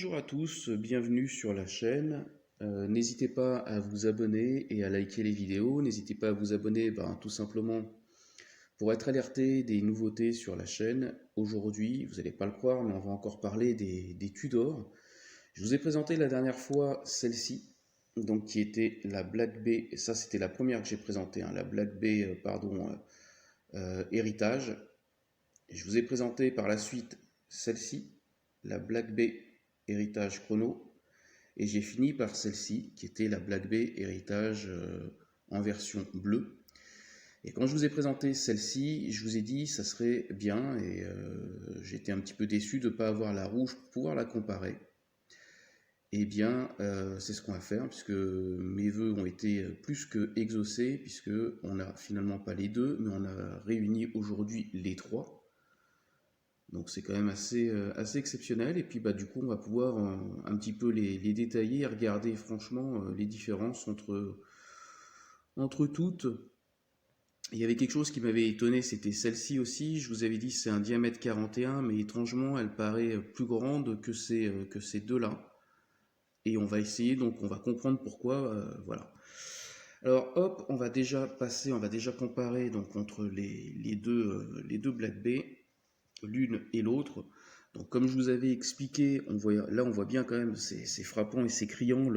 Bonjour à tous, bienvenue sur la chaîne. N'hésitez pas à vous abonner et à liker les vidéos. N'hésitez pas à vous abonner tout simplement pour être alerté des nouveautés sur la chaîne. Aujourd'hui, vous n'allez pas le croire, mais on va encore parler des Tudor. Je vous ai présenté la dernière fois celle-ci, donc qui était la Black Bay. Ça, c'était la première que j'ai présentée, hein, la Black Bay, Héritage. Je vous ai présenté par la suite celle-ci, la Black Bay Héritage Chrono, et j'ai fini par celle-ci qui était la Black Bay Héritage en version bleue. Et quand je vous ai présenté celle-ci, je vous ai dit ça serait bien, et j'étais un petit peu déçu de ne pas avoir la rouge pour pouvoir la comparer. Eh bien, c'est ce qu'on va faire, puisque mes voeux ont été plus que exaucés, puisque on n'a finalement pas les deux, mais on a réuni aujourd'hui les trois. Donc c'est quand même assez exceptionnel. Et puis du coup, on va pouvoir un petit peu les détailler et regarder franchement les différences entre toutes. Il y avait quelque chose qui m'avait étonné, c'était celle-ci aussi. Je vous avais dit c'est un diamètre 41, mais étrangement, elle paraît plus grande que ces deux-là. Et on va essayer, donc on va comprendre pourquoi. Voilà. Alors hop, on va déjà comparer donc entre les deux Black Bay, l'une et l'autre. Donc comme je vous avais expliqué, on voit bien quand même, c'est frappant et c'est criant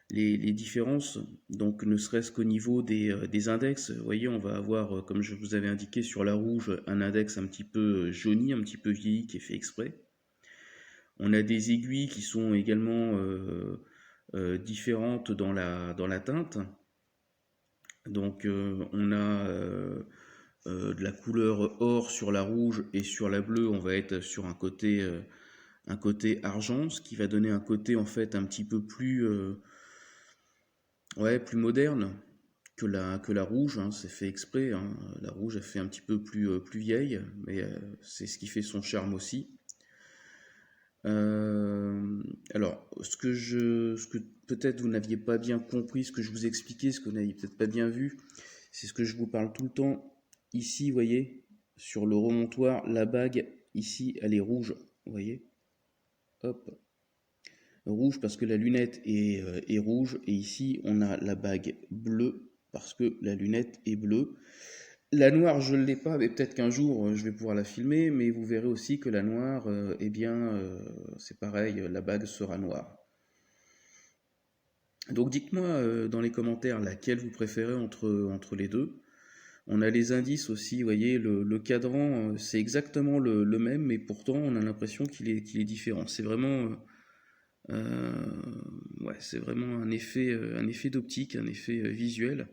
les différences. Donc ne serait-ce qu'au niveau des index, vous voyez, on va avoir, comme je vous avais indiqué sur la rouge, un index un petit peu jauni, un petit peu vieilli, qui est fait exprès. On a des aiguilles qui sont également différentes dans la teinte. Donc on a de la couleur or sur la rouge, et sur la bleue on va être sur un côté argent, ce qui va donner un côté en fait un petit peu plus plus moderne que la rouge, hein. C'est fait exprès, hein. La rouge elle fait un petit peu plus vieille, mais c'est ce qui fait son charme aussi. Alors, ce que peut-être vous n'aviez pas bien compris, ce que je vous expliquais, ce que vous n'aviez peut-être pas bien vu, c'est ce que je vous parle tout le temps. Ici, vous voyez, sur le remontoir, la bague, ici, elle est rouge. Vous voyez? Hop. Rouge parce que la lunette est rouge. Et ici, on a la bague bleue parce que la lunette est bleue. La noire, je ne l'ai pas, mais peut-être qu'un jour, je vais pouvoir la filmer. Mais vous verrez aussi que la noire, c'est pareil, la bague sera noire. Donc dites-moi dans les commentaires laquelle vous préférez entre les deux. On a les indices aussi, vous voyez, le cadran, c'est exactement le même, mais pourtant on a l'impression qu'il est différent. C'est vraiment, c'est vraiment un effet d'optique, un effet visuel.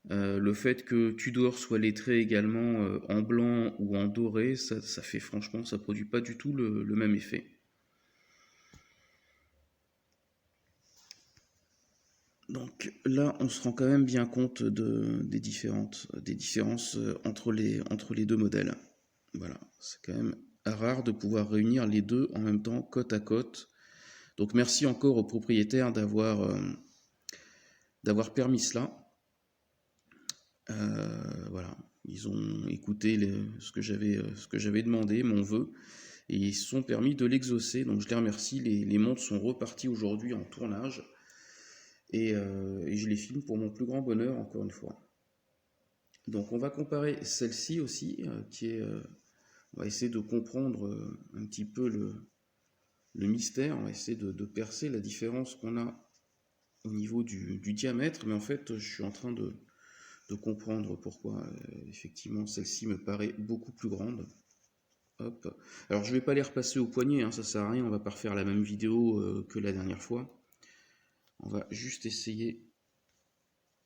Le fait que Tudor soit lettré également en blanc ou en doré, ça fait franchement, ça produit pas du tout le même effet. Donc là, on se rend quand même bien compte des différences entre les deux modèles. Voilà, c'est quand même rare de pouvoir réunir les deux en même temps, côte à côte. Donc merci encore aux propriétaires d'avoir permis cela. Voilà, ils ont écouté ce que j'avais demandé, mon vœu, et ils se sont permis de l'exaucer. Donc je les remercie. Les montres sont reparties aujourd'hui en tournage. Et je les filme pour mon plus grand bonheur, encore une fois. Donc on va comparer celle-ci aussi, on va essayer de comprendre un petit peu le mystère, on va essayer de percer la différence qu'on a au niveau du diamètre, mais en fait je suis en train de comprendre pourquoi effectivement celle-ci me paraît beaucoup plus grande. Hop. Alors je ne vais pas les repasser au poignet, hein, ça sert à rien, on va pas refaire la même vidéo que la dernière fois. On va juste essayer,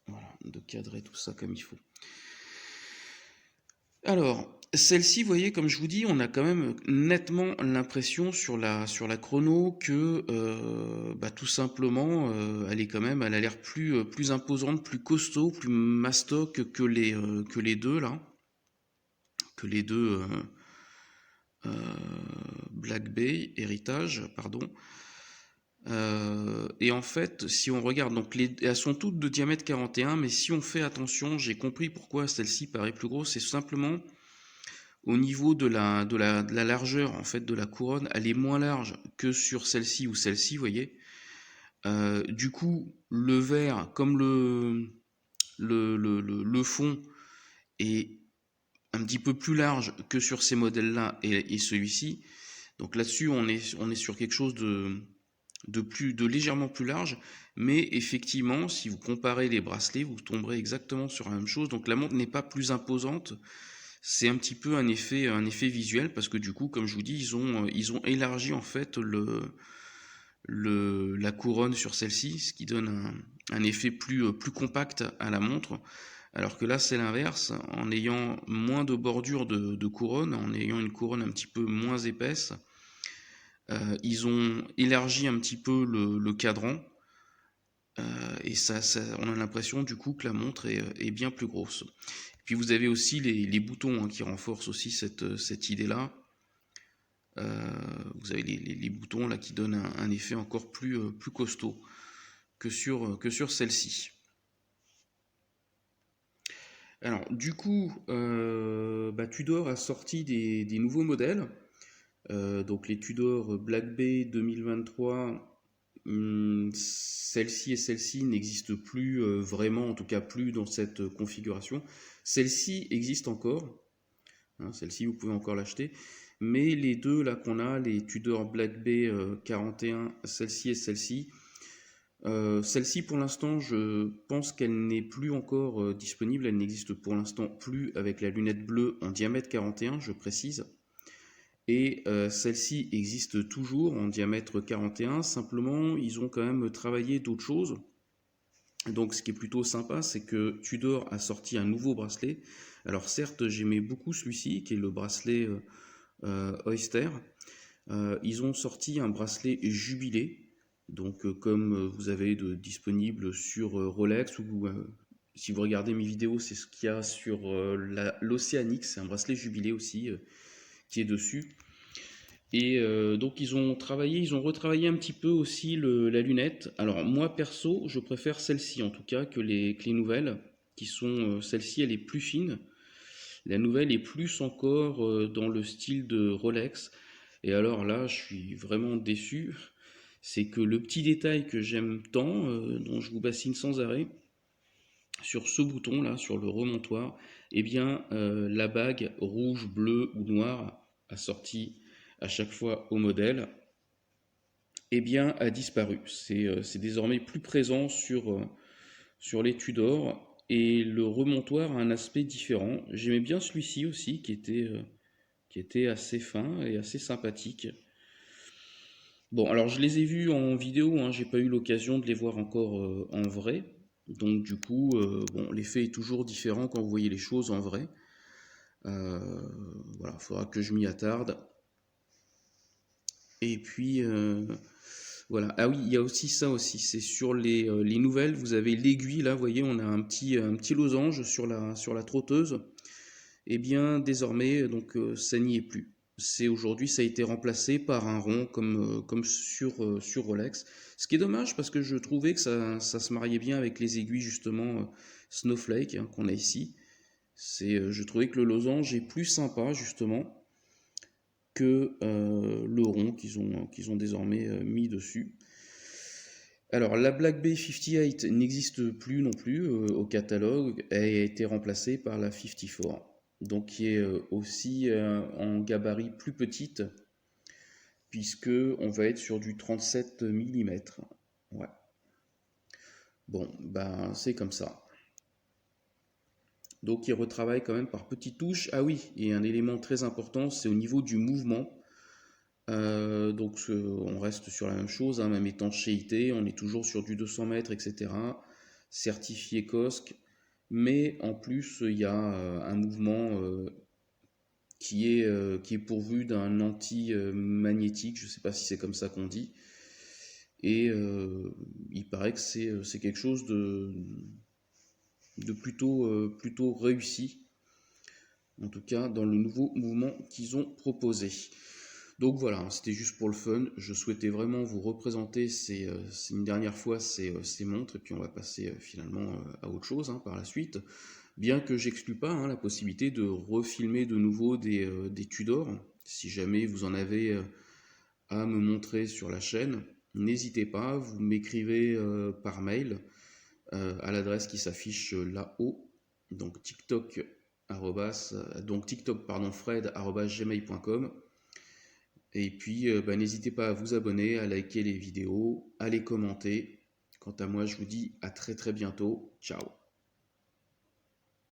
voilà, de cadrer tout ça comme il faut. Alors, celle-ci, vous voyez, comme je vous dis, on a quand même nettement l'impression sur la chrono que tout simplement, elle a l'air plus imposante, plus costaud, plus mastoc que les deux là, que les deux Black Bay Héritage, pardon. Et en fait, si on regarde, donc elles sont toutes de diamètre 41, mais si on fait attention, j'ai compris pourquoi celle-ci paraît plus grosse, c'est simplement au niveau de la largeur en fait de la couronne, elle est moins large que sur celle-ci ou celle-ci, vous voyez. Du coup, le verre, comme le fond est un petit peu plus large que sur ces modèles-là et celui-ci. Donc là-dessus, on est sur quelque chose de légèrement plus large, mais effectivement, si vous comparez les bracelets, vous tomberez exactement sur la même chose. Donc la montre n'est pas plus imposante, c'est un petit peu un effet visuel parce que du coup, comme je vous dis, ils ont élargi en fait la couronne sur celle-ci, ce qui donne un effet plus compact à la montre. Alors que là, c'est l'inverse, en ayant moins de bordure de couronne, en ayant une couronne un petit peu moins épaisse, ils ont élargi un petit peu le cadran, et on a l'impression du coup que la montre est bien plus grosse. Puis vous avez aussi les boutons qui renforcent aussi cette idée-là. Vous avez les boutons là qui donnent un effet encore plus costaud que sur celle-ci. Alors du coup, Tudor a sorti des nouveaux modèles. Donc les Tudor Black Bay 2023, celle-ci et celle-ci n'existent plus vraiment, en tout cas plus dans cette configuration. Celle-ci existe encore, hein, celle-ci vous pouvez encore l'acheter, mais les deux là qu'on a, les Tudor Black Bay 41, celle-ci et celle-ci, celle-ci pour l'instant je pense qu'elle n'est plus encore disponible, elle n'existe pour l'instant plus avec la lunette bleue en diamètre 41, je précise. Et celle-ci existe toujours en diamètre 41, simplement ils ont quand même travaillé d'autres choses. Donc ce qui est plutôt sympa, c'est que Tudor a sorti un nouveau bracelet. Alors certes, j'aimais beaucoup celui-ci, qui est le bracelet Oyster. Ils ont sorti un bracelet jubilé, donc comme vous avez disponible sur Rolex, ou si vous regardez mes vidéos, c'est ce qu'il y a sur l'Océanique, c'est un bracelet jubilé aussi qui est dessus. Et donc ils ont retravaillé un petit peu aussi la lunette. Alors moi perso, je préfère celle-ci en tout cas que les nouvelles, qui sont celle-ci, elle est plus fine. La nouvelle est plus encore dans le style de Rolex. Et alors là, je suis vraiment déçu. C'est que le petit détail que j'aime tant, dont je vous bassine sans arrêt, sur ce bouton là, sur le remontoir, eh bien la bague rouge, bleue ou noire assortie à chaque fois au modèle, eh bien a disparu. C'est désormais plus présent sur les Tudor, et le remontoir a un aspect différent. J'aimais bien celui-ci aussi qui était assez fin et assez sympathique. Bon, alors je les ai vus en vidéo, hein, j'ai pas eu l'occasion de les voir encore en vrai. Donc du coup, bon, l'effet est toujours différent quand vous voyez les choses en vrai. Voilà, il faudra que je m'y attarde. Et puis, voilà. Ah oui, il y a aussi ça aussi. C'est sur les nouvelles, vous avez l'aiguille, là, vous voyez, on a un petit losange sur la trotteuse. Eh bien, désormais, donc, ça n'y est plus. C'est aujourd'hui, ça a été remplacé par un rond comme sur Rolex. Ce qui est dommage parce que je trouvais que ça se mariait bien avec les aiguilles justement Snowflake hein, qu'on a ici. Je trouvais que le losange est plus sympa justement que le rond qu'ils ont désormais mis dessus. Alors la Black Bay 58 n'existe plus non plus au catalogue, elle a été remplacée par la 54, donc qui est aussi en gabarit plus petite, puisque on va être sur du 37 mm. Ouais. Bon, ben c'est comme ça. Donc il retravaille quand même par petites touches. Ah oui, et un élément très important, c'est au niveau du mouvement. Donc on reste sur la même chose, hein, même étanchéité, on est toujours sur du 200 mètres, etc. Certifié COSC, mais en plus il y a un mouvement qui est pourvu d'un anti-magnétique, je ne sais pas si c'est comme ça qu'on dit, et il paraît que c'est quelque chose de plutôt réussi, en tout cas dans le nouveau mouvement qu'ils ont proposé. Donc voilà, c'était juste pour le fun. Je souhaitais vraiment vous représenter une dernière fois ces montres, et puis on va passer finalement à autre chose hein, par la suite. Bien que j'exclus pas la possibilité de refilmer de nouveau des Tudors. Si jamais vous en avez à me montrer sur la chaîne, n'hésitez pas, vous m'écrivez par mail à l'adresse qui s'affiche là-haut, donc TikTok pardon, fred@gmail.com. Et puis n'hésitez pas à vous abonner, à liker les vidéos, à les commenter. Quant à moi, je vous dis à très très bientôt. Ciao.